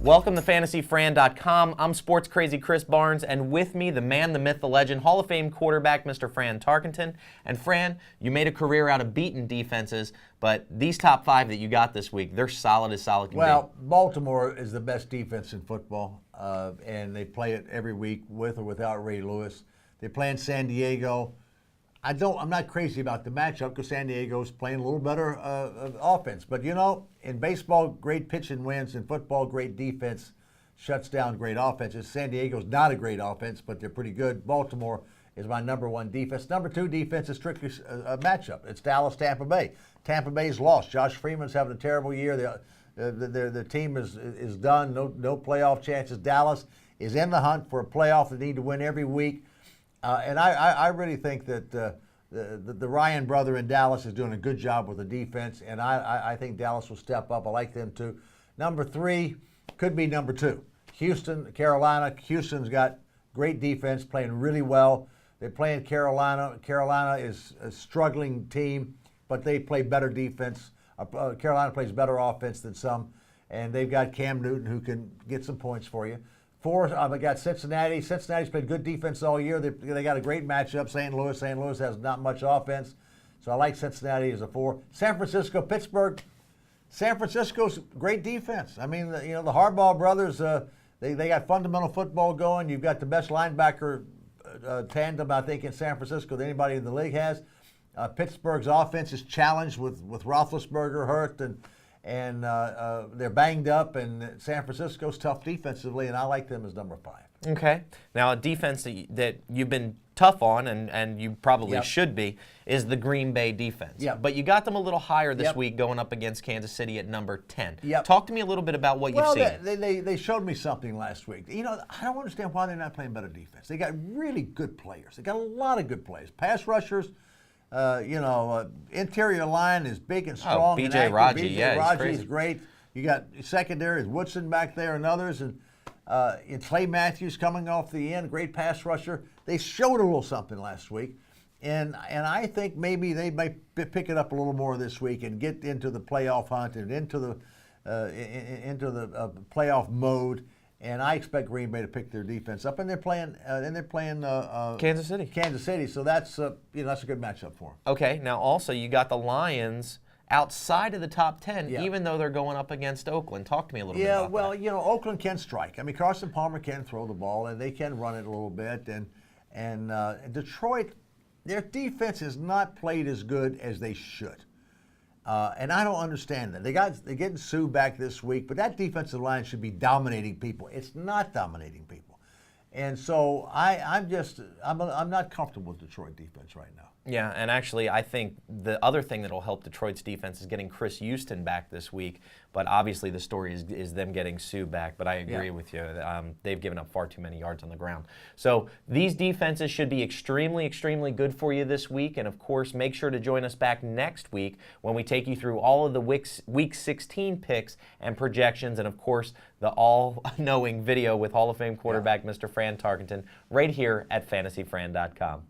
Welcome to FantasyFran.com. I'm Sports Crazy Chris Barnes, and with me, the man, the myth, the legend, Hall of Fame quarterback, Mr. Fran Tarkenton. And Fran, you made a career out of beating defenses, but these top five that you got this week, they're solid as solid can be. Well, Baltimore is the best defense in football, and they play it every week with or without Ray Lewis. They play in San Diego. I'm not crazy about the matchup because San Diego's playing a little better offense. But, you know, in baseball, great pitching wins. In football, great defense shuts down great offenses. San Diego's not a great offense, but they're pretty good. Baltimore is my number one defense. Number two defense is strictly a matchup. It's Dallas-Tampa Bay. Tampa Bay's lost. Josh Freeman's having a terrible year. The team is done. No playoff chances. Dallas is in the hunt for a playoff. They need to win every week. And I really think that the Ryan brother in Dallas is doing a good job with the defense, and I think Dallas will step up. I like them too. Number three could be number two. Houston, Carolina. Houston's got great defense, playing really well. They're playing Carolina. Carolina is a struggling team, but they play better defense. Carolina plays better offense than some, and they've got Cam Newton who can get some points for you. Four, I got Cincinnati. Cincinnati's played good defense all year. They got a great matchup. St. Louis. St. Louis has not much offense, so I like Cincinnati as a four. San Francisco, Pittsburgh. San Francisco's great defense. I mean, the Harbaugh brothers. They got fundamental football going. You've got the best linebacker tandem I think in San Francisco that anybody in the league has. Pittsburgh's offense is challenged with Roethlisberger hurt and they're banged up, and San Francisco's tough defensively, and I like them as number five. Okay. Now, a defense that you've been tough on, and you probably should be, is the Green Bay defense. Yep. But you got them a little higher this week going up against Kansas City at number 10. Yep. Talk to me a little bit about what you've seen. Well, they showed me something last week. You know, I don't understand why they're not playing better defense. They got really good players. They got a lot of good players. Pass rushers. Interior line is big and strong. B.J. Raji, B.J. Raji he's is great. You got secondary is Woodson back there and others, and Clay Matthews coming off the end, great pass rusher. They showed a little something last week, and I think maybe they might pick it up a little more this week and get into the playoff hunt and into the playoff mode. And I expect Green Bay to pick their defense up, and they're playing Kansas City. Kansas City, so that's that's a good matchup for them. Okay, now also you got the Lions outside of the top 10, even though they're going up against Oakland. Talk to me a little bit about that. Yeah, well, Oakland can strike. I mean, Carson Palmer can throw the ball, and they can run it a little bit. And Detroit, their defense has not played as good as they should. And I don't understand that. They're getting Sue back this week, but that defensive line should be dominating people. It's not dominating people. And so I'm not comfortable with Detroit defense right now. Yeah, and actually I think the other thing that will help Detroit's defense is getting Chris Houston back this week. But obviously the story is them getting Sue back. But I agree with you. They've given up far too many yards on the ground. So these defenses should be extremely, extremely good for you this week. And, of course, make sure to join us back next week when we take you through all of the Week 16 picks and projections. And, of course, the all-knowing video with Hall of Fame quarterback Mr. Fran Tarkenton right here at FantasyFran.com.